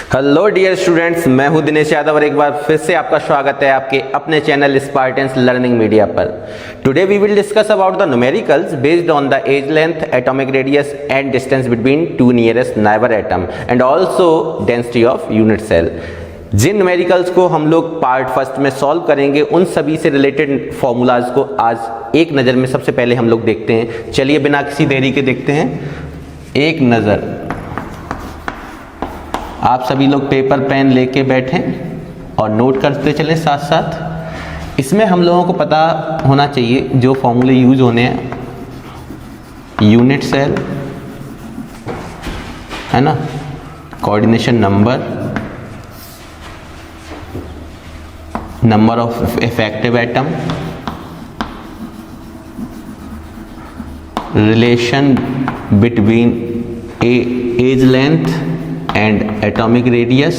Hello dear students, मैं हूं दिनेश यादव और एक बार फिर से आपका स्वागत है आपके अपने चैनल स्पार्टेंस लर्निंग मीडिया पर। Today we will discuss about the numericals based on the edge length, atomic radius and distance between two nearest neighbour atom and also density of unit cell. जिन numericals को हम लोग part first में solve करेंगे उन सभी से related formulas को आज एक नज़र में सबसे पहले हम लोग देखते हैं। चलिए बिना किसी देरी के देखते हैं। एक नज़र, आप सभी लोग पेपर पेन लेके बैठें और नोट करते चलें साथ साथ। इसमें हम लोगों को पता होना चाहिए जो फॉर्मूले यूज होने हैं। यूनिट सेल है ना, coordination number, number of effective atom, relation between edge length and atomic radius,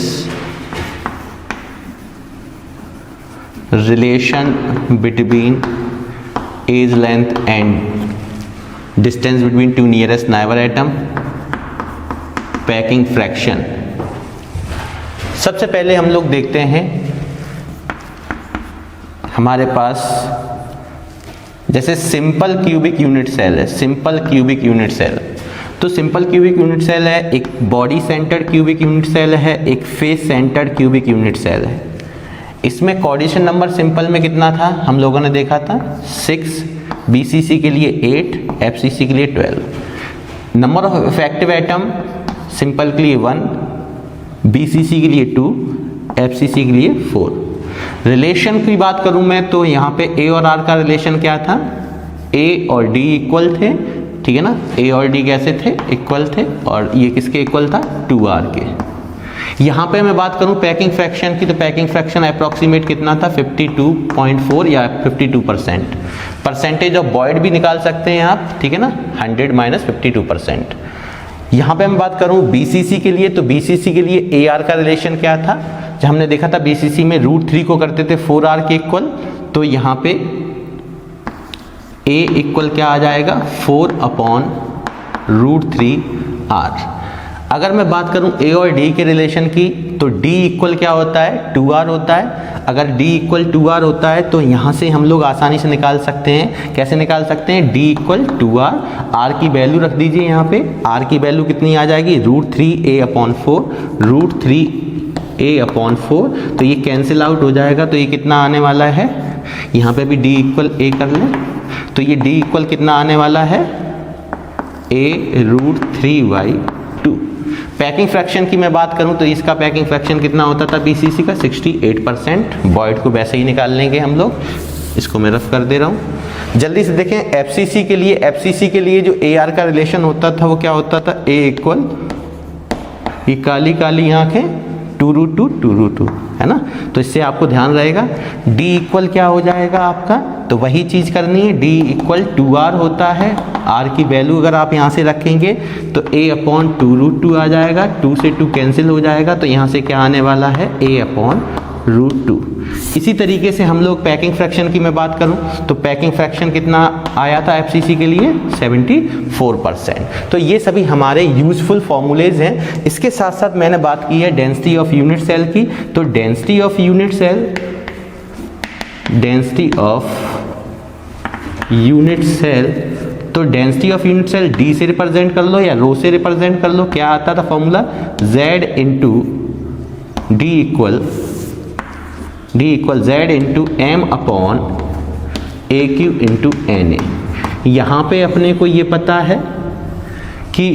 relation between age length and distance between two nearest neighbor atom, packing fraction। सबसे पहले हम लोग देखते हैं हमारे पास जैसे सिंपल क्यूबिक यूनिट सेल है। सिंपल क्यूबिक यूनिट सेल, तो सिंपल क्यूबिक यूनिट सेल है, एक body centred cubic unit cell है, एक face centred cubic unit cell है। इसमें कोऑर्डिनेशन नंबर सिंपल में कितना था हम लोगों ने देखा था 6, बीसीसी के लिए 8, एफसीसी के लिए 12। Number of effective atom simple के लिए 1, बीसीसी के लिए 2, एफसीसी के लिए 4। रिलेशन की बात करूं मैं तो यहाँ पे ए और आर का रिलेशन क्या था, ए और डी इक्वल थे, ठीक है ना। ए और डी कैसे थे, इक्वल थे, और ये किसके इक्वल था, 2r के। यहाँ पे मैं बात करूँ पैकिंग फ्रैक्शन की, तो पैकिंग फ्रैक्शन अप्रॉक्सीमेट कितना था 52.4 या 52%। परसेंटेज ऑफ बॉयड भी निकाल सकते हैं आप, ठीक है ना, 100 माइनस 52%। यहाँ पे मैं बात करूँ बीसीसी के लिए, तो बीसीसी के लिए ए आर का रिलेशन क्या था, जब हमने देखा था बीसीसी में √3 को करते थे 4r के इक्वल, तो यहाँ पे ए इक्वल क्या आ जाएगा 4/√3r। अगर मैं बात करूं ए और डी के रिलेशन की, तो डी इक्वल क्या होता है 2r होता है। अगर डी इक्वल 2r होता है तो यहाँ से हम लोग आसानी से निकाल सकते हैं। कैसे निकाल सकते हैं, डी इक्वल 2r, r की वैल्यू रख दीजिए यहाँ पे। r की वैल्यू कितनी आ जाएगी √3a/4, √3a/4, तो ये कैंसिल आउट हो जाएगा। तो ये कितना आने वाला है, यहाँ पे भी डी इक्वल a कर लें, तो ये d इक्वल कितना आने वाला है a√3/2। पैकिंग फ्रैक्शन की मैं बात करूं तो इसका पैकिंग फ्रैक्शन कितना होता था बीसीसी का 68%। बॉयड को वैसे ही निकाल लेंगे हम लोग, इसको मैं रफ कर दे रहा हूं। जल्दी से देखें एफसीसी के लिए। एफसीसी के लिए जो ए आर का रिलेशन होता था वो क्या होता था, a इक्वल, ये काली काली आंखें 2√2 है ना, तो इससे आपको ध्यान रहेगा। d इक्वल क्या हो जाएगा आपका, तो वही चीज़ करनी है, d इक्वल 2r होता है। r की वैल्यू अगर आप यहाँ से रखेंगे तो a/2√2 आ जाएगा, 2 से 2 कैंसिल हो जाएगा, तो यहाँ से क्या आने वाला है a/√2। इसी तरीके से हम लोग पैकिंग फ्रैक्शन की मैं बात करूं तो पैकिंग फ्रैक्शन कितना आया था एफसीसी के लिए 74%। तो ये सभी हमारे यूजफुल फॉर्मूलेज हैं। इसके साथ साथ मैंने बात की है डेंसिटी ऑफ यूनिट सेल की, तो density of unit cell, density of unit cell, तो density of unit cell D से रिप्रेजेंट कर लो या रो से रिप्रेजेंट कर लो। क्या आता था formula, z into D equal z into m/AQ into NA। यहाँ पे अपने को ये पता है कि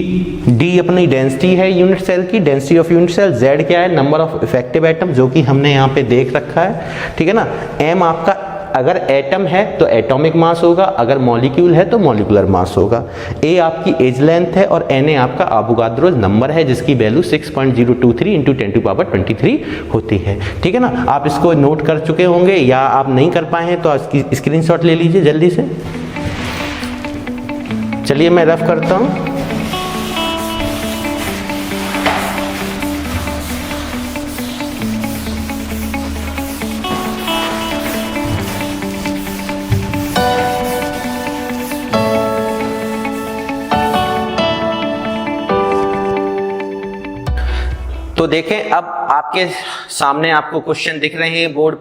D अपनी डेंसिटी है यूनिट सेल की, density of unit cell, Z क्या है नंबर ऑफ इफेक्टिव एटम, जो कि हमने यहाँ पे देख रखा है, ठीक है ना। M आपका अगर एटम है तो एटॉमिक मास होगा, अगर मॉलिक्यूल है तो मॉलिक्यूलर मास होगा। A आपकी एज लेंथ है और Na आपका अवोगाद्रो नंबर है, जिसकी वैल्यू 6.023 × 10⁻23 होती है, ठीक है ना। आप इसको नोट कर चुके होंगे, या आप नहीं कर पाए हैं तो इसकी स्क्रीनशॉट ले लीजिए जल्दी से। चलिए मैं रफ करता हूँ। तो देखें अब आपके सामने आपको क्वेश्चन दिख रहे हैं बोर्ड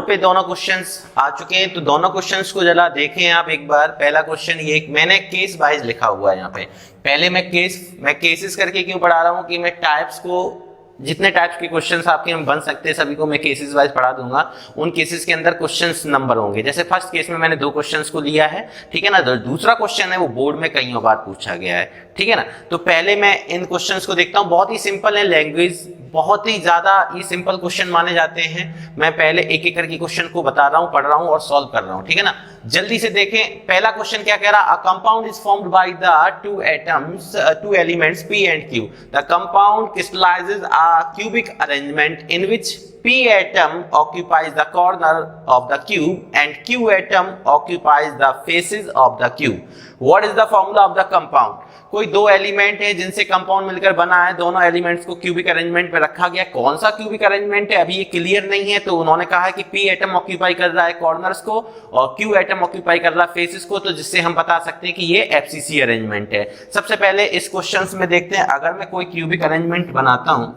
पे दोनों क्वेश्चंस आ चुके हैं। तो दोनों क्वेश्चंस को जरा देखें आप एक बार। पहला क्वेश्चन ये मैंने केस वाइज लिखा हुआ है यहाँ पे। पहले मैं केसेस करके क्यों पढ़ा रहा हूँ कि मैं टाइप्स को, जितने टाइप्स के क्वेश्चंस आपके बन सकते हैं सभी को मैं केसेस वाइज पढ़ा दूंगा। उन केसेस के अंदर क्वेश्चंस नंबर होंगे। जैसे फर्स्ट केस में मैंने 2 क्वेश्चंस को लिया है, ठीक है ना। दूसरा क्वेश्चन है वो बोर्ड में कईयों बार पूछा गया है, ठीक है ना। तो पहले मैं इन क्वेश्चंस को देखता हूं। बहुत ही सिंपल है, लैंग्वेज बहुत ही ज्यादा ये सिंपल क्वेश्चन माने जाते हैं। मैं पहले एक एक करके क्वेश्चन को बता रहा हूं, पढ़ रहा हूं और सॉल्व कर रहा हूं, ठीक है ना। जल्दी से देखें पहला क्वेश्चन क्या कह रहा है। A compound is formed by the two elements P and Q. The compound crystallizes a cubic arrangement in which P atom occupies the corner of the cube and Q atom occupies the faces of the cube. What is the formula of the compound? कोई 2 element है जिनसे compound मिलकर बना है, दोनों elements को cubic arrangement पे रखा गया। कौन सा क्यूबिक अरेंजमेंट है अभी ये क्लियर नहीं है, तो उन्होंने कहा है कि P एटम ऑक्यूपाई कर रहा है कॉर्नर्स को और Q एटम ऑक्यूपाई कर रहा है फेसेस को, तो जिससे हम बता सकते हैं कि ये FCC अरेंजमेंट है। सबसे पहले इस क्वेश्चन में देखते हैं, अगर मैं कोई क्यूबिक अरेंजमेंट बनाता हूं,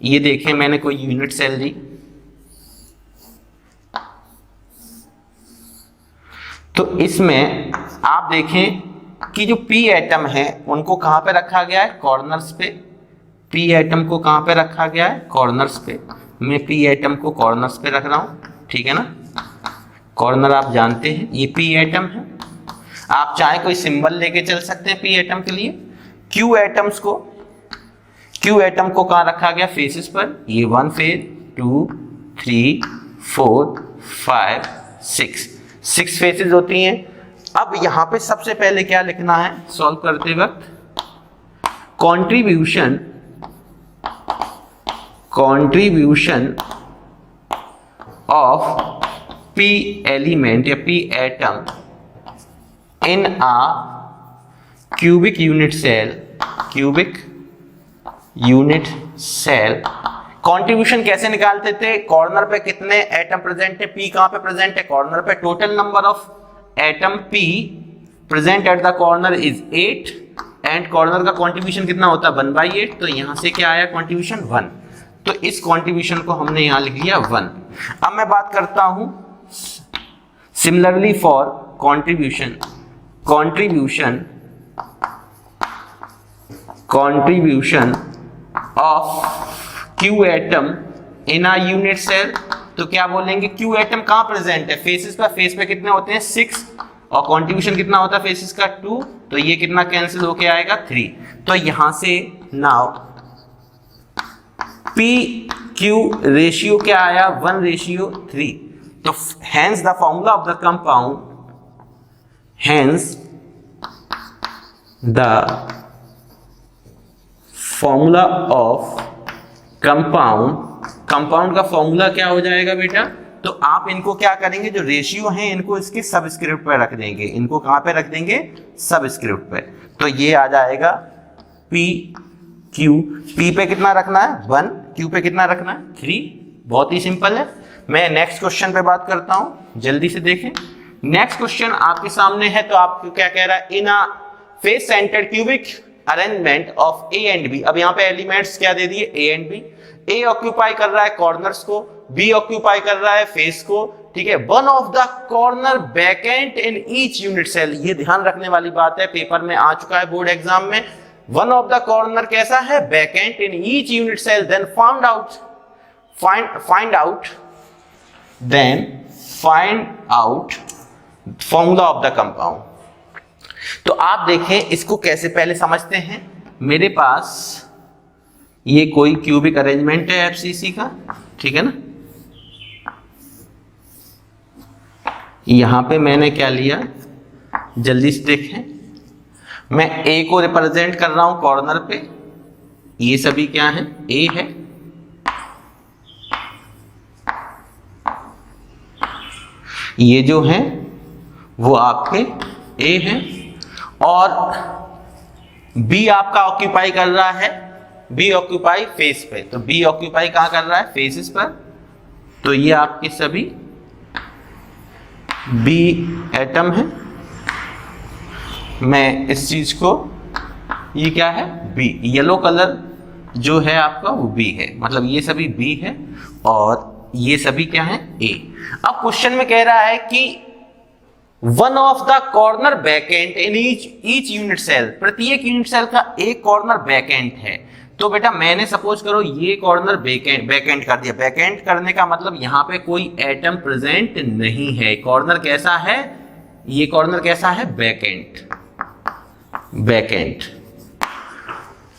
ये देखें मैंने कोई यूनिट सेल ली, तो इसमें आप देखें कि जो P एटम है उनको कहां पे रखा गया है, कॉर्नर्स पे। P एटम को कहां पे रखा गया है, कॉर्नर्स पे। मैं P एटम को कॉर्नर्स पे रख रहा हूं, ठीक है ना। कॉर्नर आप जानते हैं ये P एटम है। आप चाहे कोई सिंबल लेके चल सकते हैं P एटम के लिए। Q एटम को कहां रखा गया, फेसेस पर। ये 1 फेज, 2, 3, 4, 5, 6 फेसेस होती हैं। अब यहां पे सबसे पहले क्या लिखना है सॉल्व करते वक्त, कंट्रीब्यूशन ऑफ P एलिमेंट या P atom in a cubic unit cell. Contribution कैसे निकालते थे, कॉर्नर पे कितने एटम प्रेजेंट है, P कहां पे प्रेजेंट है, कॉर्नर पे। Total number of atom P present at the corner is 8 and corner का कंट्रीब्यूशन कितना होता है 1/8। तो यहां से क्या आया कंट्रीब्यूशन 1। तो इस कंट्रीब्यूशन को हमने यहां लिख लिया 1। अब मैं बात करता हूं similarly for contribution of Q atom in a unit cell. तो क्या बोलेंगे, Q एटम कहां प्रेजेंट है, फेसेस पर। फेस पे कितने होते हैं 6 और कंट्रीब्यूशन कितना होता है फेसेस का 2, तो ये कितना कैंसिल होके आएगा 3। तो यहां से नाउ PQ रेशियो क्या आया 1:3। तो hence the formula of the compound, compound का फॉर्मूला क्या हो जाएगा बेटा। तो आप इनको क्या करेंगे, जो रेशियो हैं इनको इसके सबस्क्रिप्ट पे रख देंगे। इनको कहां पे रख देंगे, सबस्क्रिप्ट पे। तो ये आ जाएगा PQ। P पे कितना रखना है 1, Q पे कितना रखना है 3। बहुत ही सिंपल है। मैं नेक्स्ट क्वेश्चन पे बात करता हूं, जल्दी से देखें। नेक्स्ट क्वेश्चन आपके सामने है, तो आपको क्या कह रहा है, in a face centred cubic arrangement of A and B। अब यहाँ पे एलिमेंट्स क्या दे दिए A and B। A occupy कर रहा है कॉर्नर्स को, B ऑक्यूपाई कर रहा है फेस को, ठीक है। One of the corner vacant in each unit cell. ये ध्यान रखने वाली बात है, पेपर में आ चुका है बोर्ड एग्जाम में। वन ऑफ द कॉर्नर कैसा है, vacant in each unit cell. Then find out formula of the compound. तो आप देखें इसको कैसे पहले समझते हैं। मेरे पास ये कोई क्यूबिक अरेंजमेंट है FCC का, ठीक है ना। यहां पे मैंने क्या लिया, जल्दी से देखें। मैं A को रिप्रेजेंट कर रहा हूं कॉर्नर पे। ये सभी क्या है, A है। ये जो है वो आपके A है और B आपका ऑक्यूपाई कर रहा है, B ऑक्यूपाई फेस पे। तो B ऑक्यूपाई कहां कर रहा है, फेसेस पर। तो ये आपके सभी B एटम है। मैं इस चीज को, ये क्या है B, येलो कलर जो है आपका वो बी है, मतलब ये सभी बी है और ये सभी क्या है ए। अब क्वेश्चन में कह रहा है कि one of the corner vacant in each unit cell, प्रत्येक यूनिट सेल का एक कॉर्नर बैकेंड है। तो बेटा मैंने सपोज करो ये कॉर्नर बैकेंड कर दिया। बैकेंड करने का मतलब यहाँ पे कोई एटम प्रेजेंट नहीं है। कॉर्नर कैसा है, ये कॉर्नर कैसा है, बैकेंड।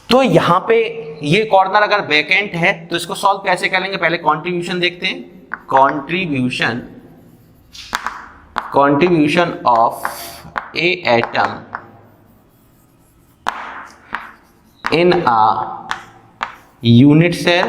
तो यहां पे ये कॉर्नर अगर बैकेंड है तो इसको सॉल्व कैसे करेंगे, पहले कंट्रीब्यूशन देखते हैं। Contribution of A atom in a unit cell,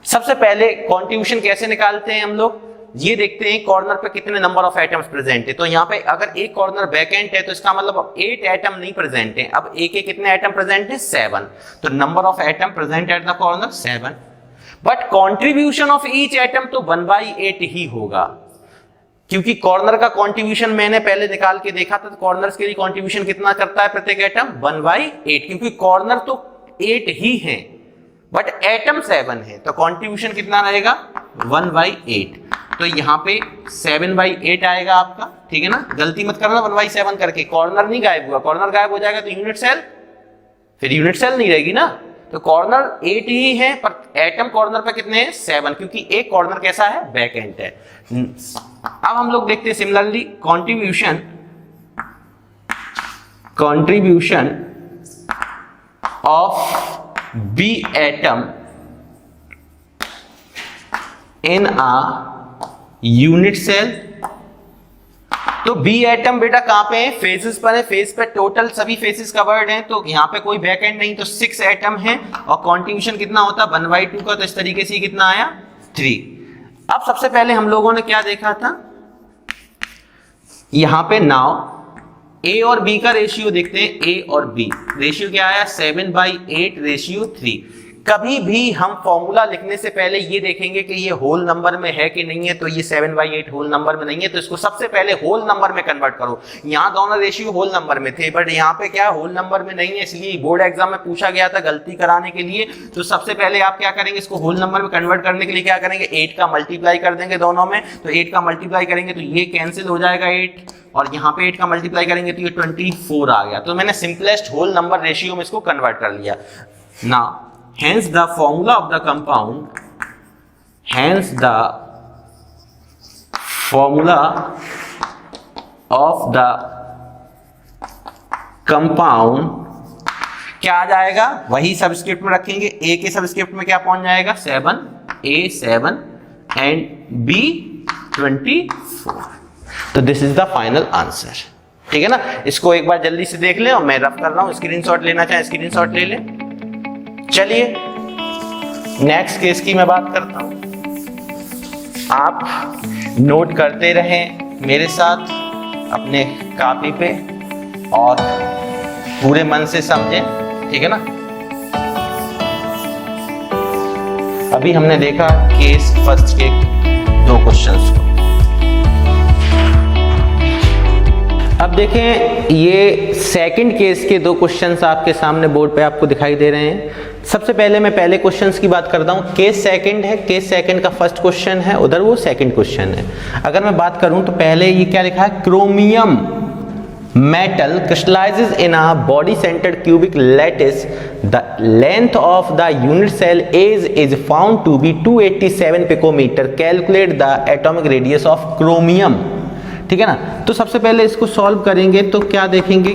सबसे पहले कंट्रीब्यूशन कैसे निकालते हैं हम लोग, ये देखते हैं कॉर्नर पे कितने नंबर ऑफ एटम्स प्रेजेंट है। तो यहाँ पे अगर एक कॉर्नर बैकेंड है तो इसका मतलब अब 8 एटम नहीं प्रेजेंट है, अब ए के कितने एटम प्रेजेंट है, 7। तो number of atom present at the corner 7, but contribution of each atom तो 1/8 ही होगा, क्योंकि कॉर्नर का कंट्रीब्यूशन मैंने पहले निकाल के देखा था। तो कॉर्नर्स के लिए कंट्रीब्यूशन कितना करता है प्रत्येक एटम, 1/8, क्योंकि कॉर्नर तो 8 ही है बट एटम 7 है, तो कंट्रीब्यूशन कितना रहेगा, 1/8। तो यहाँ पे 7/8 आएगा आपका, ठीक है ना। गलती मत करना 1/7 करके, कॉर्नर नहीं गायब हुआ, कॉर्नर गायब हो जाएगा तो यूनिट सेल, फिर यूनिट सेल नहीं रहेगी ना। तो कॉर्नर 8 ही है पर एटम कॉर्नर पे कितने हैं, 7, क्योंकि एक कॉर्नर कैसा है, बैकेंड है। अब हम लोग देखते हैं similarly contribution of B atom in a unit cell. तो बी एटम बेटा कहां पे है, फेसेस पर है, फेस पे टोटल सभी फेसेस कवर्ड हैं, तो यहां पे कोई बैकेंड नहीं, तो 6 एटम है और कंट्रीब्यूशन कितना होता है 1/2 का, तो इस तरीके से कितना आया 3। अब सबसे पहले हम लोगों ने क्या देखा था, यहां पे नाउ ए और बी का रेशियो देखते हैं। ए और बी रेशियो क्या आया, 7/8:3। कभी भी हम फॉर्मूला लिखने से पहले ये देखेंगे कि ये होल नंबर में है कि नहीं है, तो ये 7/8 होल नंबर में नहीं है, तो इसको सबसे पहले होल नंबर में कन्वर्ट करो। यहाँ दोनों रेशियो होल नंबर में थे बट यहाँ पे क्या होल नंबर में नहीं है, इसलिए बोर्ड एग्जाम में पूछा गया था गलती कराने के लिए। तो सबसे पहले आप क्या करेंगे, इसको होल नंबर में कन्वर्ट करने के लिए क्या करेंगे, 8 का मल्टीप्लाई कर देंगे दोनों में। तो 8 का मल्टीप्लाई करेंगे तो ये कैंसिल हो जाएगा 8, और यहाँ पे 8 का मल्टीप्लाई करेंगे तो ये 24 आ गया। तो मैंने सिंपलेस्ट होल नंबर रेशियो में इसको कन्वर्ट कर लिया ना। Hence the formula of the compound, क्या आ जाएगा, वही सबस्क्रिप्ट में रखेंगे। ए के सबस्क्रिप्ट में क्या पहुंच जाएगा, 7, A 7 एंड B 24। तो this is the final answer, ठीक है ना। इसको एक बार जल्दी से देख लें और मैं रफ कर रहा हूं, स्क्रीनशॉट लेना चाहे स्क्रीनशॉट ले लें। चलिए नेक्स्ट केस की मैं बात करता हूं, आप नोट करते रहें मेरे साथ अपने कॉपी पे और पूरे मन से समझें, ठीक है ना। अभी हमने देखा केस फर्स्ट के 2 क्वेश्चंस को। अब देखें ये सेकंड केस के 2 क्वेश्चंस आपके सामने बोर्ड पे आपको दिखाई दे रहे हैं। सबसे पहले मैं पहले क्वेश्चंस की बात करता हूं। केस सेकंड है, केस सेकंड का फर्स्ट क्वेश्चन है, उधर वो सेकंड क्वेश्चन है। अगर मैं बात करूं तो पहले ये क्या लिखा है, chromium metal crystallises in a body centred cubic lattice, the length of the unit cell is found to be 287 picometre, calculate the atomic radius of chromium, ठीक है ना। तो सबसे पहले इसको सॉल्व करेंगे तो क्या देखेंगे,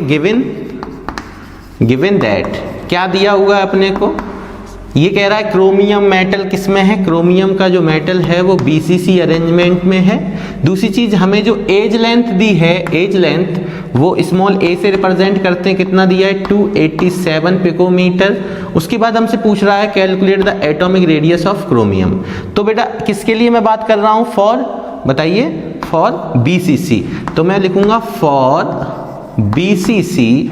गिवन दैट क्या दिया हुआ है अपने को, ये कह रहा है क्रोमियम मेटल किस में है, क्रोमियम का जो मेटल है वो BCC अरेंजमेंट में है। दूसरी चीज हमें जो एज लेंथ दी है, एज लेंथ वो स्मॉल a से रिप्रेजेंट करते हैं, कितना दिया है 287 पिकोमीटर। उसके बाद हमसे पूछ रहा है calculate the atomic radius of chromium. तो बेटा किसके लिए मैं बात कर रहा हूं, फॉर, बताइए, फॉर BCC। तो मैं लिखूंगा for BCC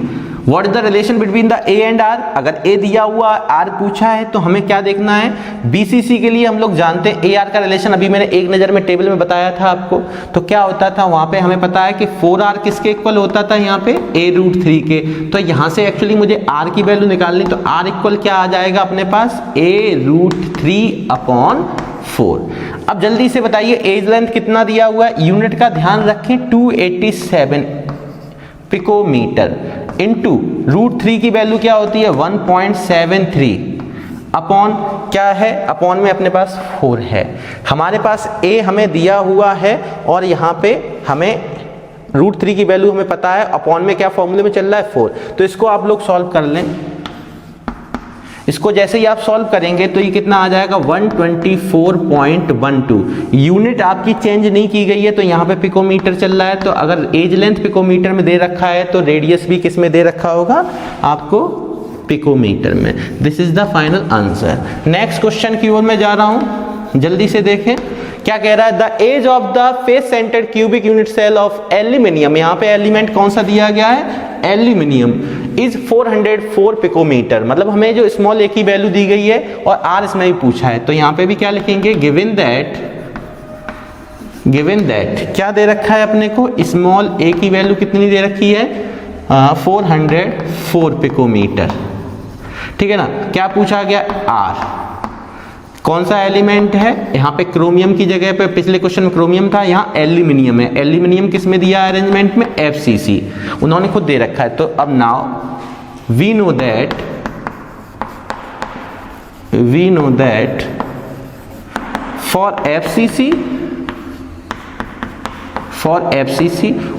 what is the relation between the A and R, अगर ए दिया हुआ आर पूछा है तो हमें क्या देखना है, बीसीसी के लिए हम लोग जानते हैं ए आर का रिलेशन, अभी मैंने एक नज़र में टेबल में बताया था आपको, तो क्या होता था वहाँ पे हमें पता है कि 4r किसके इक्वल होता था, यहाँ पे a√3 के, तो यहाँ से एक्चुअली मुझे r की वैल्यू निकालनी, तो r इक्वल क्या आ जाएगा अपने पास, a√3/4। अब जल्दी से बताइए एज लेंथ कितना दिया हुआ है, यूनिट का ध्यान रखें 287 पिकोमीटर इनटू √3 की वैल्यू क्या होती है 1.73 अपॉन क्या है, अपॉन में अपने पास 4 है, हमारे पास a हमें दिया हुआ है और यहाँ पे हमें √3 की वैल्यू हमें पता है, अपॉन में क्या फॉर्मूले में चल रहा है 4, तो इसको आप लोग सॉल्व कर लें। इसको जैसे ही आप सॉल्व करेंगे तो ये कितना आ जाएगा 124.12, यूनिट आपकी चेंज नहीं की गई है तो यहाँ पे पिकोमीटर चल रहा है, तो अगर एज लेंथ पिकोमीटर में दे रखा है तो रेडियस भी किस में दे रखा होगा आपको, पिकोमीटर में। This is the final answer. Next question की ओर मैं जा रहा हूं, जल्दी से देखें क्या कह रहा है, the edge of the face centred cubic unit cell of aluminium, यहाँ पे एलिमेंट कौन सा दिया गया है, एल्यूमिनियम, इज 404 पिकोमीटर, मतलब हमें जो स्मॉल ए की वैल्यू दी गई है और आर इसमें भी पूछा है, तो यहाँ पे भी क्या लिखेंगे, गिवन दैट क्या दे रखा है अपने को, स्मॉल ए की वैल्यू कितनी दे रखी है 404 पिकोमीटर, ठीक है ना। क्या पूछा गया, आर, कौन सा एलिमेंट है, यहाँ पे क्रोमियम की जगह पे पिछले क्वेश्चन में क्रोमियम था, यहाँ एल्यूमिनियम है, एल्यूमिनियम किस में दिया है अरेंजमेंट में, FCC, उन्होंने खुद दे रखा है। तो अब now we know that for FCC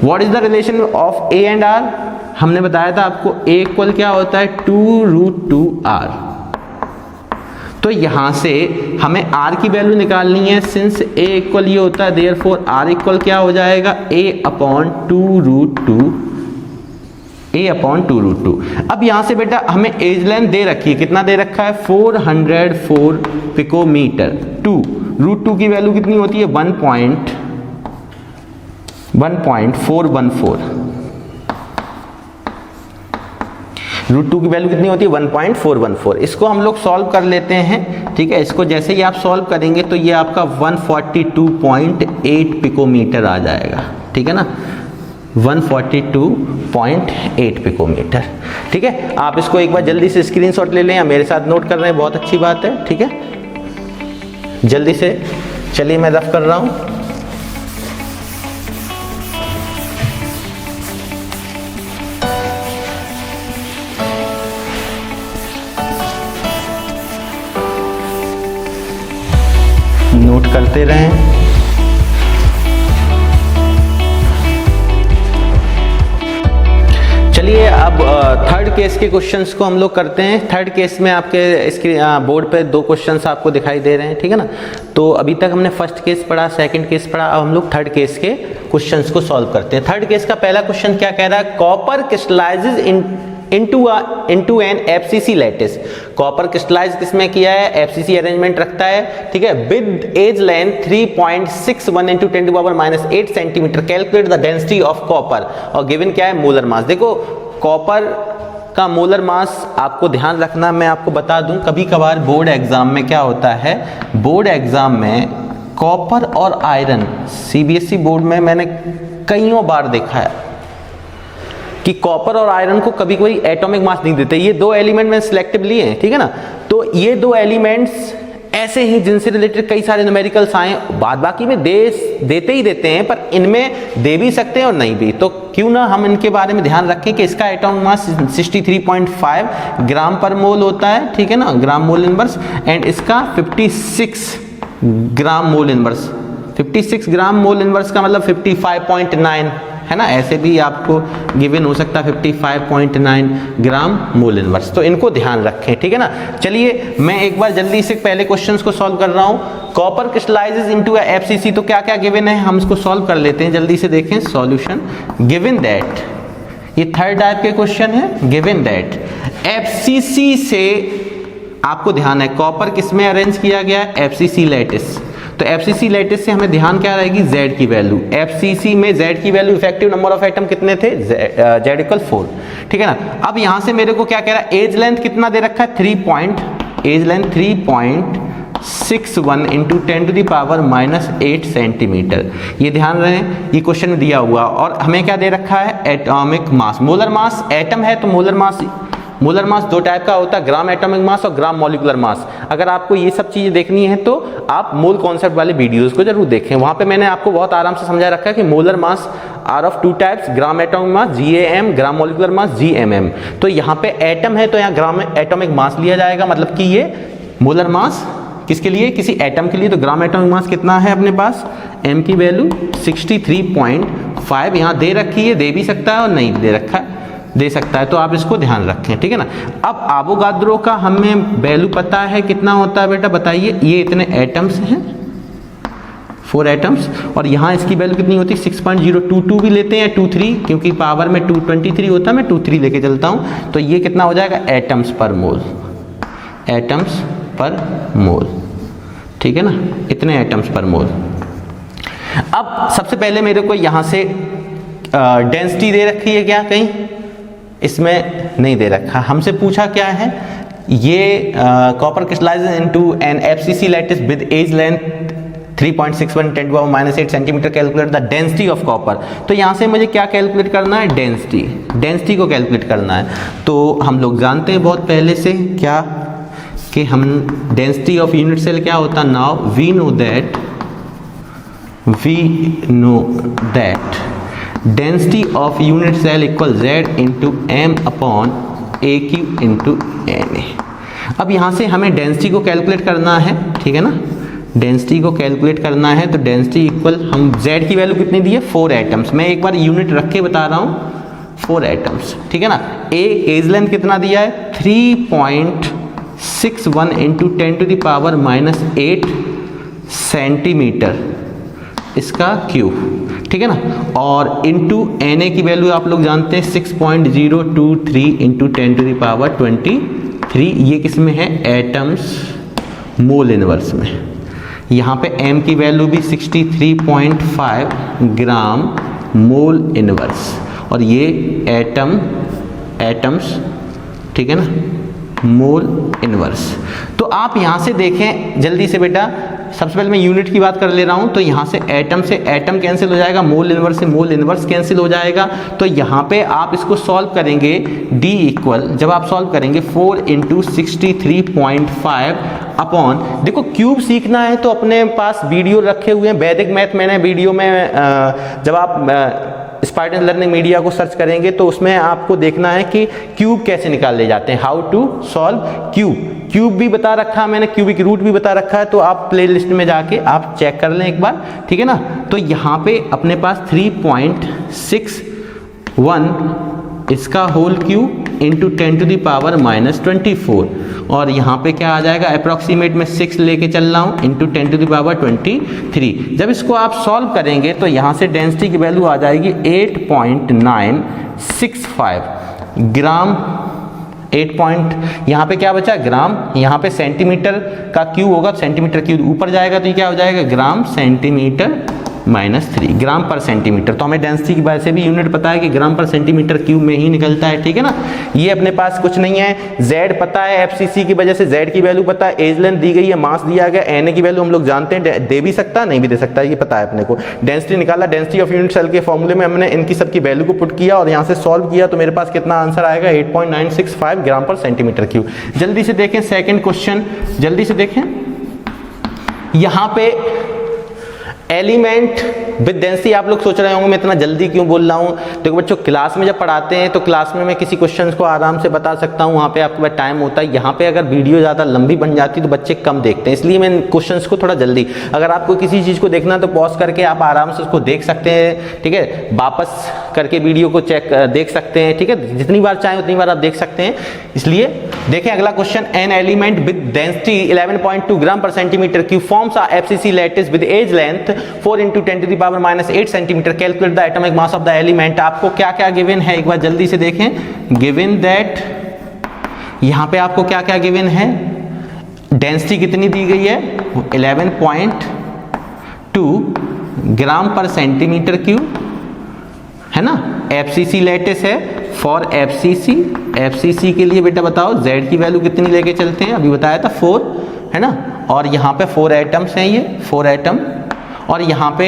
what is the relation of A and R, हमने बताया था आपको A इक्वल क्या होता है 2√2R, तो यहां से हमें R की वैल्यू निकालनी है, सिंस A इक्वल ये होता है, देयरफॉर R इक्वल क्या हो जाएगा A/2√2। अब यहां से बेटा हमें एज लेंथ दे रखी है, कितना दे रखा है 404 पिकोमीटर, 2√2 की वैल्यू कितनी होती है 1.414, √2 की वैल्यू कितनी होती है 1.414, इसको हम लोग सॉल्व कर लेते हैं, ठीक है। इसको जैसे ही आप सॉल्व करेंगे तो ये आपका 142.8 पिकोमीटर आ जाएगा, ठीक है ना, 142.8 पिकोमीटर, ठीक है। आप इसको एक बार जल्दी से स्क्रीनशॉट ले लें या मेरे साथ नोट कर रहे हैं, बहुत अच्छी बात है, ठीक है। जल्दी से चलिए मैं रफ कर रहा हूं, नोट करते रहें। चलिए अब थर्ड केस के क्वेश्चंस को हम लोग करते हैं। थर्ड केस में आपके इसके बोर्ड पे 2 क्वेश्चंस आपको दिखाई दे रहे हैं, ठीक है ना। तो अभी तक हमने फर्स्ट केस पढ़ा, सेकंड केस पढ़ा, अब हम लोग थर्ड केस के क्वेश्चंस को सॉल्व करते हैं। थर्ड केस का पहला क्वेश्चन क्या कह रहा है, copper crystallises into an FCC लैटिस, कॉपर क्रिस्टलाइज किसमें किया है, FCC अरेंजमेंट रखता है, ठीक है, with edge length 3.61 × 10⁻⁸ centimetre, calculate the density of copper, और गिवन क्या है मोलर मास। देखो कॉपर का मोलर मास आपको ध्यान रखना, मैं आपको बता दूं कभी कभार बोर्ड एग्जाम में क्या होता है, बोर्ड एग्जाम में कॉपर और आयरन, CBSE बोर्ड में मैंने कईयों बार देखा है कि कॉपर और आयरन को कभी कोई एटॉमिक मास नहीं देते। ये 2 एलिमेंट मैंने सिलेक्टिव लिए हैं, ठीक है ना, तो ये 2 एलिमेंट्स ऐसे हैं जिनसे रिलेटेड कई सारे न्यूमेरिकल्स आए, बाद बाकी में देते ही देते हैं, पर इनमें दे भी सकते हैं और नहीं भी, तो क्यों ना हम इनके बारे में ध्यान रखें कि इसका एटॉमिक मास 63.5 ग्राम पर मोल होता है, ठीक है ना, ग्राम मोल इनवर्स, एंड इसका 56 ग्राम मोल इनवर्स, 56 ग्राम मोल इनवर्स का मतलब 55.9 है ना, ऐसे भी आपको गिवन हो सकता है 55.9 ग्राम मोल इनवर्स, तो इनको ध्यान रखें, ठीक है ना। चलिए मैं एक बार जल्दी से पहले क्वेश्चंस को सॉल्व कर रहा हूं। कॉपर क्रिस्टलाइजेज इनटू FCC, तो क्या क्या गिवन है हम इसको सॉल्व कर लेते हैं, जल्दी से देखें सॉल्यूशन। गिवन दैट, ये थर्ड टाइप के क्वेश्चन है, गिवन दैट FCC से आपको ध्यान है कॉपर किस में अरेंज किया गया है, FCC लैटिस, तो FCC लैटिस से हमें ध्यान क्या रहेगी, Z की वैल्यू। FCC में Z की value effective number of atom कितने थे, Z इक्वल 4, ठीक है ना। अब यहां से मेरे को क्या कह रहा है, एज लेंथ कितना दे रखा है, 3.61 इंटू 10⁻⁻8 सेंटीमीटर। ये ध्यान रहे, ये क्वेश्चन में दिया हुआ। और हमें क्या दे रखा है, atomic mass. Molar mass atom है तो मोलर मास दो टाइप का होता है, ग्राम एटॉमिक मास और ग्राम मॉलिक्यूलर मास। अगर आपको ये सब चीजें देखनी है तो आप मोल कॉन्सेप्ट वाले वीडियोस को जरूर देखें, वहां पे मैंने आपको बहुत आराम से समझा रखा है कि molar mass are of 2 types, gram atomic mass GAM, gram molecular mass GMM। तो यहाँ पे एटम है तो यहाँ ग्राम एटॉमिक मास लिया जाएगा, मतलब कि ये मोलर मास किसके लिए, किसी एटम के लिए। तो ग्राम एटॉमिक मास कितना है अपने पास, m की वैल्यू 63.5 यहाँ दे रखी है, दे भी सकता है और नहीं दे रखा है, दे सकता है, तो आप इसको ध्यान रखें, ठीक है ना। अब एवोगाड्रो का हमें वैल्यू पता है कितना होता है बेटा, बताइए। ये इतने एटम्स हैं, 4 एटम्स, और यहाँ इसकी वैल्यू कितनी होती है, 6.022 भी लेते हैं, 23 क्योंकि पावर में 223 होता है, मैं 23 लेके चलता हूँ। तो ये कितना हो जाएगा, एटम्स पर मोल, एटम्स पर मोल, ठीक है ना, इतने एटम्स पर मोल। अब सबसे पहले मेरे को यहाँ से डेंसिटी दे रखी है क्या, कहीं इसमें नहीं दे रखा। हमसे पूछा क्या है, ये copper crystallises into an FCC lattice with edge length 3.61 10⁻⁻8 centimetre, calculate the density of copper. तो यहाँ से मुझे क्या कैलकुलेट करना है, डेंसिटी को कैलकुलेट करना है। तो हम लोग जानते हैं बहुत पहले से क्या, कि हम डेंसिटी ऑफ यूनिट सेल क्या होता है, now we know that density of unit cell equal Z into M upon AQ into NA। अब यहाँ से हमें डेंसिटी को कैलकुलेट करना है, ठीक है ना, डेंसिटी को कैलकुलेट करना है। तो डेंसिटी इक्वल, हम Z की वैल्यू कितनी दी है, 4 एटम्स। मैं एक बार यूनिट रख के बता रहा हूँ, 4 एटम्स, ठीक है ना। एज लेंथ कितना दिया है, 3.61 इंटू 10⁻⁻8 सेंटीमीटर, इसका क्यूब, ठीक है ना। और इंटू Na की वैल्यू आप लोग जानते हैं 6.023 इंटू 10⁻23। ये किस में है, एटम्स मोल इनवर्स में। यहाँ पे m की वैल्यू भी 63.5 ग्राम मोल इनवर्स, और ये एटम्स, ठीक है ना, मोल इनवर्स। तो आप यहाँ से देखें जल्दी से बेटा, सबसे पहले मैं यूनिट की बात कर ले रहा हूँ। तो यहाँ से एटम कैंसिल हो जाएगा, मोल इनवर्स से मोल इनवर्स कैंसिल हो जाएगा। तो यहाँ पे आप इसको सॉल्व करेंगे, D इक्वल, जब आप सॉल्व करेंगे 4 इंटू 63.5 अपॉन, देखो क्यूब सीखना है तो अपने पास वीडियो रखे हुए हैं, वैदिक मैथ मैंने वीडियो में, जब आप स्पार्टन लर्निंग मीडिया को सर्च करेंगे तो उसमें आपको देखना है कि क्यूब कैसे निकाले जाते हैं, हाउ टू सॉल्व क्यूब भी बता रखा है मैंने, क्यूबिक रूट भी बता रखा है। तो आप प्लेलिस्ट में जाके आप चेक कर लें एक बार, ठीक है ना। तो यहाँ पे अपने पास 3.61 इसका होल क्यूब इंटू 10⁻⁻24, और यहाँ पे क्या आ जाएगा, अप्रॉक्सीमेट में 6 लेके चल रहा हूँ, इंटू 10⁻23। जब इसको आप सॉल्व करेंगे तो यहाँ से डेंसिटी की वैल्यू आ जाएगी 8.965 ग्राम। 8 यहाँ पे क्या बचा, ग्राम, यहाँ पे सेंटीमीटर का क्यूब होगा, सेंटीमीटर क्यूब ऊपर जाएगा तो ये क्या हो जाएगा, ग्राम सेंटीमीटर -3 ग्राम पर सेंटीमीटर। तो हमें डेंसिटी की वजह से भी यूनिट पता है कि ग्राम पर सेंटीमीटर क्यूब में ही निकलता है, ठीक है ना। ये अपने पास कुछ नहीं है, Z पता है, FCC की वजह से Z की वैल्यू पता है, एज लेंथ दी गई है, मास दिया गया, Na की वैल्यू हम लोग जानते हैं, दे भी सकता है नहीं भी दे सकता है, ये पता है अपने को। डेंसिटी निकाला, डेंसिटी ऑफ यूनिट सेल के फॉर्मूले में हमने इनकी सबकी वैल्यू को पुट किया और यहाँ से सॉल्व किया, तो मेरे पास कितना आंसर आएगा, 8.965 ग्राम पर सेंटीमीटर क्यूब। जल्दी से देखें सेकेंड क्वेश्चन, जल्दी से देखें। यहाँ पे एलिमेंट विद डेंसिटी, आप लोग सोच रहे होंगे मैं इतना जल्दी क्यों बोल रहा हूँ। देखो बच्चों, क्लास में जब पढ़ाते हैं तो क्लास में मैं किसी क्वेश्चंस को आराम से बता सकता हूँ, वहाँ पे आपके पास टाइम होता है। यहाँ पे अगर वीडियो ज़्यादा लंबी बन जाती है तो बच्चे कम देखते हैं, इसलिए मैं क्वेश्चंस को थोड़ा जल्दी, अगर आपको किसी चीज़ को देखना है तो पॉज करके आप आराम से उसको देख सकते हैं, ठीक है, वापस करके वीडियो को चेक देख सकते हैं, ठीक है, जितनी बार चाहें उतनी बार आप देख सकते हैं। इसलिए देखें अगला question, an element with density 11.2 gram per centimetre cube forms a FCC lattice with edge length 4 into 10⁻⁻8 centimetre, calculate the atomic mass of the element. आपको क्या क्या गिवन है एक बार जल्दी से देखें। गिवन दैट, यहां पे आपको क्या क्या गिवन है, डेंसिटी कितनी दी गई है, 11.2 ग्राम पर सेंटीमीटर क्यूब, है ना। FCC लैटिस है फॉर FCC के लिए बेटा बताओ Z की वैल्यू कितनी लेके चलते हैं, अभी बताया था 4, है ना। और यहाँ पे 4 एटम्स हैं, ये 4 एटम, और यहाँ पे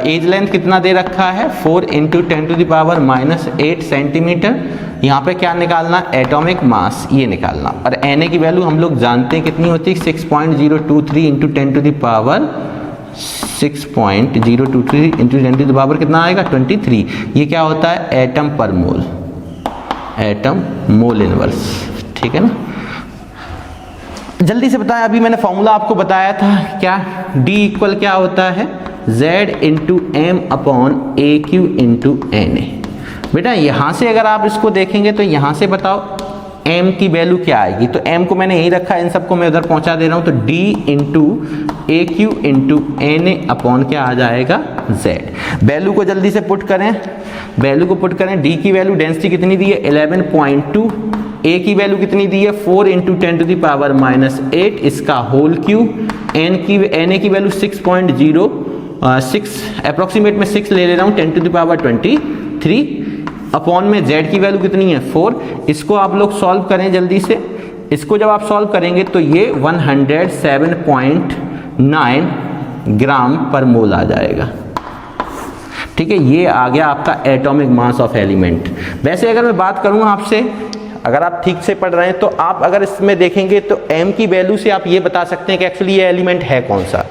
एज लेंथ कितना दे रखा है 4 × 10⁻⁸ सेंटीमीटर। यहाँ पे क्या निकालना, एटॉमिक मास ये निकालना, और Na की वैल्यू हम लोग जानते हैं कितनी होती है 6.023 × 10⁻6.023 कितना आएगा 23। ये क्या होता है एटम पर मोल, एटम मोल इनवर्स, ठीक है ना। जल्दी से बताएं, अभी मैंने फॉर्मूला आपको बताया था क्या, D इक्वल क्या होता है Z × M/AQ × Na। बेटा यहाँ से अगर आप इसको देखेंगे तो यहाँ से बताओ M की वैल्यू क्या आएगी, तो M को मैंने यही रखा है, इन सबको मैं उधर पहुँचा दे रहा हूँ, तो D × AQ × Na क्या आ जाएगा Z। वैल्यू को जल्दी से पुट करें, वैल्यू को पुट करें। D की वैल्यू डेंसिटी कितनी दी है 11.2, A की वैल्यू कितनी दी है 4 × 10⁻⁸, इसका होल क्यूब। Na की वैल्यू 6.06, अप्रोक्सीमेट में 6 ले रहा हूँ 10⁻23, अपॉन में Z की वैल्यू कितनी है 4। इसको आप लोग सॉल्व करें जल्दी से, इसको जब आप सॉल्व करेंगे तो ये 107.9 ग्राम पर मोल आ जाएगा, ठीक है। ये आ गया आपका एटॉमिक मास ऑफ एलिमेंट। वैसे अगर मैं बात करूँ आपसे, अगर आप ठीक से पढ़ रहे हैं तो आप अगर इसमें देखेंगे तो M की वैल्यू से आप ये बता सकते हैं कि एक्चुअली ये एलिमेंट है कौन सा।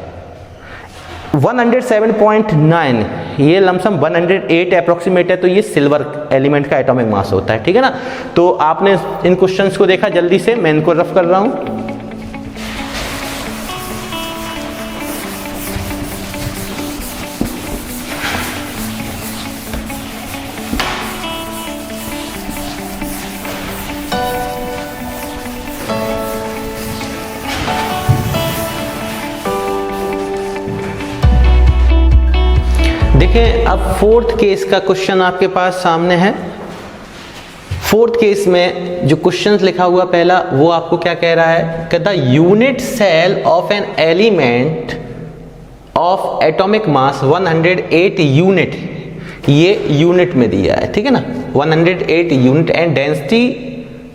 107.9 ये लमसम 108 अप्रोक्सीमेट है, तो ये सिल्वर एलिमेंट का एटॉमिक मास होता है, ठीक है ना। तो आपने इन क्वेश्चंस को देखा, जल्दी से मैं इनको रफ कर रहा हूँ। देखिए अब फोर्थ केस का क्वेश्चन आपके पास सामने है। फोर्थ केस में जो क्वेश्चन लिखा हुआ पहला, वो आपको क्या कह रहा है कि the unit cell of an element of atomic mass 108 unit, ये यूनिट में दिया है, ठीक है ना, 108 unit and density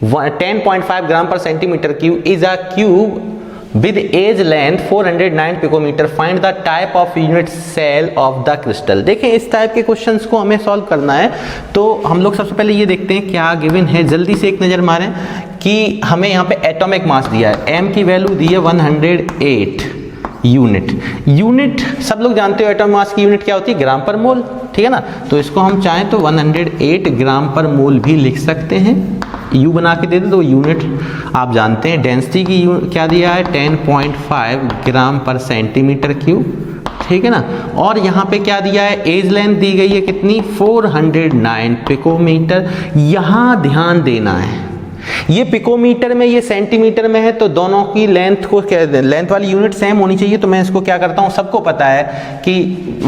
10.5 gram per centimetre cube is a cube with edge length 409 picometre, find the type of unit cell of the crystal. देखें इस type के क्वेश्चंस को हमें सॉल्व करना है, तो हम लोग सबसे पहले ये देखते हैं क्या गिवन है। जल्दी से एक नज़र मारें कि हमें यहाँ पे एटॉमिक मास दिया है, M की वैल्यू दी है 108 यूनिट। यूनिट सब लोग जानते हो एटॉमिक मास की यूनिट क्या होती है, ग्राम पर मोल, ठीक है ना। तो इसको हम चाहें तो 108 ग्राम पर मोल भी लिख सकते हैं, U बना के दे दे तो यूनिट आप जानते हैं। डेंसिटी की क्या दिया है 10.5 ग्राम पर सेंटीमीटर क्यूब, ठीक है ना। और यहाँ पे क्या दिया है, एज लेंथ दी गई है कितनी 409 पिकोमीटर। यहाँ ध्यान देना है, ये पिकोमीटर में ये सेंटीमीटर में है, तो दोनों की लेंथ को लेंथ वाली यूनिट सेम होनी चाहिए। तो मैं इसको क्या करता हूँ, सबको पता है कि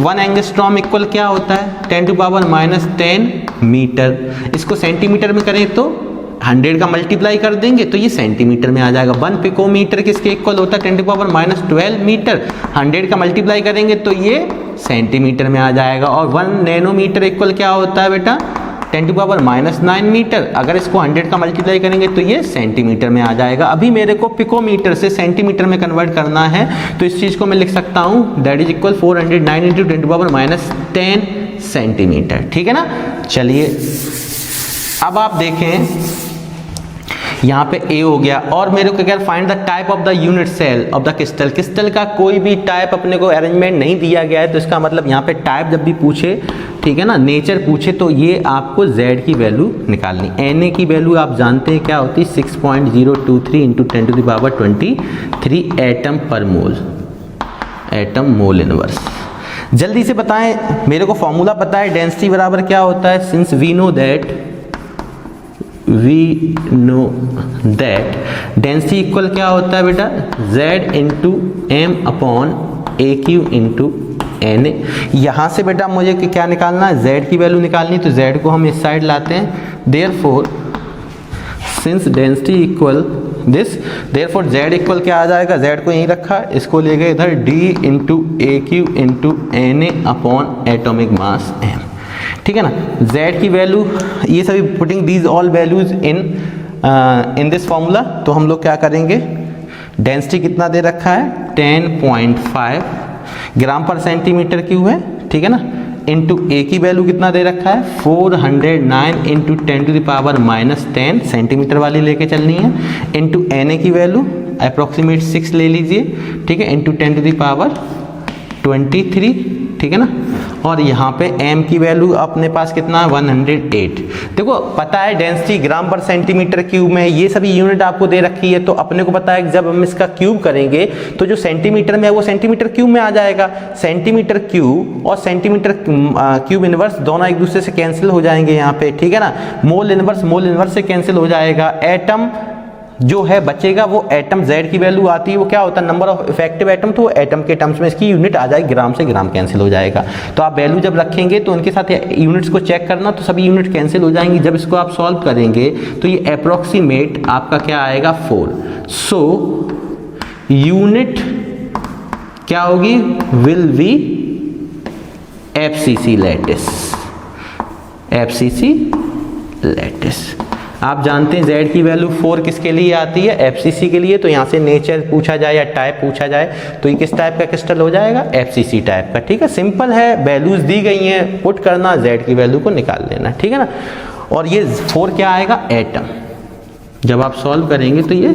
1 एंगस्ट्रॉम इक्वल क्या होता है 10⁻⁻10 मीटर। इसको सेंटीमीटर में करें तो 100 का मल्टीप्लाई कर देंगे तो ये सेंटीमीटर में आ जाएगा। 1 पिकोमीटर किसके इक्वल होता है 10⁻⁻12 मीटर, 100 का मल्टीप्लाई करेंगे तो ये सेंटीमीटर में आ जाएगा। और 1 नैनोमीटर इक्वल क्या होता है बेटा 10⁻⁹ मीटर, अगर इसको 100 का मल्टीप्लाई करेंगे तो ये सेंटीमीटर में आ जाएगा। अभी मेरे को पिकोमीटर से सेंटीमीटर में कन्वर्ट करना है, तो इस चीज़ को मैं लिख सकता हूँ दैट इज इक्वल 409 × 10⁻⁻10 सेंटीमीटर, ठीक है ना। चलिए अब आप देखें यहाँ पे A हो गया, और मेरे को क्या find the type of the unit cell of the crystal. Crystal का कोई भी टाइप अपने को अरेंजमेंट नहीं दिया गया है, तो इसका मतलब यहाँ पे टाइप जब भी पूछे, ठीक है ना, नेचर पूछे, तो ये आपको Z की वैल्यू निकालनी। Na की वैल्यू आप जानते हैं क्या होती है 6.023 × 10⁻23 एटम पर मोल, एटम मोल इनवर्स। जल्दी से बताएं, मेरे को फॉर्मूला पता है डेंसिटी बराबर क्या होता है, since we know that density equal क्या होता है बेटा Z × M/AQ × Na। यहाँ से बेटा मुझे क्या निकालना है, Z की वैल्यू निकालनी, तो Z को हम इस साइड लाते हैं। Therefore since density equal this, therefore z equal क्या आ जाएगा, z को यहीं रखा, इसको ले गए इधर d into A Q into N A upon atomic mass m, ठीक है ना। z की वैल्यू, ये सभी putting these all values in this formula, तो हम लोग क्या करेंगे, डेंसिटी कितना दे रखा है 10.5 ग्राम पर सेंटीमीटर क्यूब है, ठीक है ना, इंटू ए की वैल्यू कितना दे रखा है 409 इंटू 10⁻⁻10 सेंटीमीटर वाली लेके चलनी है, इंटू एन ए की वैल्यू अप्रोक्सीमेट 6 ले लीजिए, ठीक है, इंटू 10⁻23, ठीक है ना, और यहाँ पे m की वैल्यू अपने पास कितना है 108। देखो पता है डेंसिटी ग्राम पर सेंटीमीटर क्यूब में है, ये सभी यूनिट आपको दे रखी है, तो अपने को पता है कि जब हम इसका क्यूब करेंगे तो जो सेंटीमीटर में है वो सेंटीमीटर क्यूब में आ जाएगा। सेंटीमीटर क्यूब और सेंटीमीटर क्यूब इनवर्स दोनों एक दूसरे से कैंसिल हो जाएंगे यहाँ पे, ठीक है ना। मोल इनवर्स से कैंसिल हो जाएगा। एटम जो है बचेगा वो एटम, z की वैल्यू आती है वो क्या होता है नंबर ऑफ इफेक्टिव एटम, तो एटम के टर्म्स में इसकी यूनिट आ जाएगी, ग्राम से ग्राम कैंसिल हो जाएगा। तो आप वैल्यू जब रखेंगे तो उनके साथ यूनिट्स को चेक करना, तो सभी यूनिट कैंसिल हो जाएंगी। जब इसको आप सॉल्व करेंगे तो ये अप्रोक्सीमेट आपका क्या आएगा 4। सो यूनिट क्या होगी, विल बी FCC लैटिस। आप जानते हैं z की वैल्यू 4 किसके लिए आती है, FCC के लिए। तो यहाँ से नेचर पूछा जाए या टाइप पूछा जाए तो ये किस टाइप का क्रिस्टल हो जाएगा, FCC टाइप का, ठीक है। सिंपल है, वैल्यूज दी गई हैं, पुट करना, z की वैल्यू को निकाल लेना, ठीक है ना। और ये 4 क्या आएगा, एटम। जब आप सॉल्व करेंगे तो ये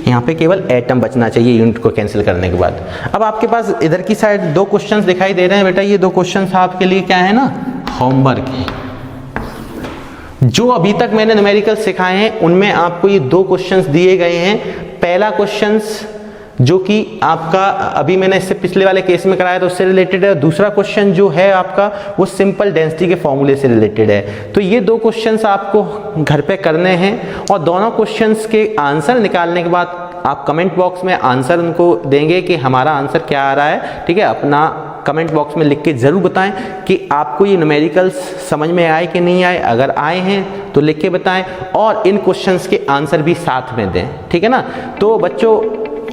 यहाँ पे केवल एटम बचना चाहिए यूनिट को कैंसिल करने के बाद। अब आपके पास इधर की साइड 2 क्वेश्चंस दिखाई दे रहे हैं बेटा, ये 2 क्वेश्चंस आपके लिए क्या है ना, होमवर्क है। जो अभी तक मैंने न्यूमेरिकल सिखाए हैं उनमें आपको ये 2 क्वेश्चंस दिए गए हैं। पहला क्वेश्चंस जो कि आपका अभी मैंने इससे पिछले वाले केस में कराया तो उससे रिलेटेड है, दूसरा क्वेश्चन जो है आपका वो सिंपल डेंसिटी के फॉर्मूले से रिलेटेड है। तो ये 2 क्वेश्चंस आपको घर पे करने हैं और दोनों क्वेश्चंस के आंसर निकालने के बाद आप कमेंट बॉक्स में आंसर उनको देंगे कि हमारा आंसर क्या आ रहा है, ठीक है। अपना कमेंट बॉक्स में लिख के ज़रूर बताएं कि आपको ये न्यूमेरिकल्स समझ में आए कि नहीं आए। अगर आए हैं तो लिख के बताएं और इन क्वेश्चंस के आंसर भी साथ में दें, ठीक है ना। तो बच्चों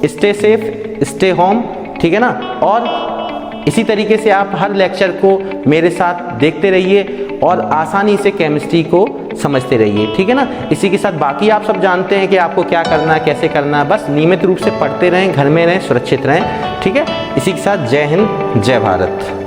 स्टे सेफ, स्टे होम, ठीक है ना। और इसी तरीके से आप हर लेक्चर को मेरे साथ देखते रहिए और आसानी से केमिस्ट्री को समझते रहिए, ठीक है ना। इसी के साथ बाकी आप सब जानते हैं कि आपको क्या करना है, कैसे करना है, बस नियमित रूप से पढ़ते रहें, घर में रहें, सुरक्षित रहें, ठीक है। इसी के साथ जय हिंद, जय भारत।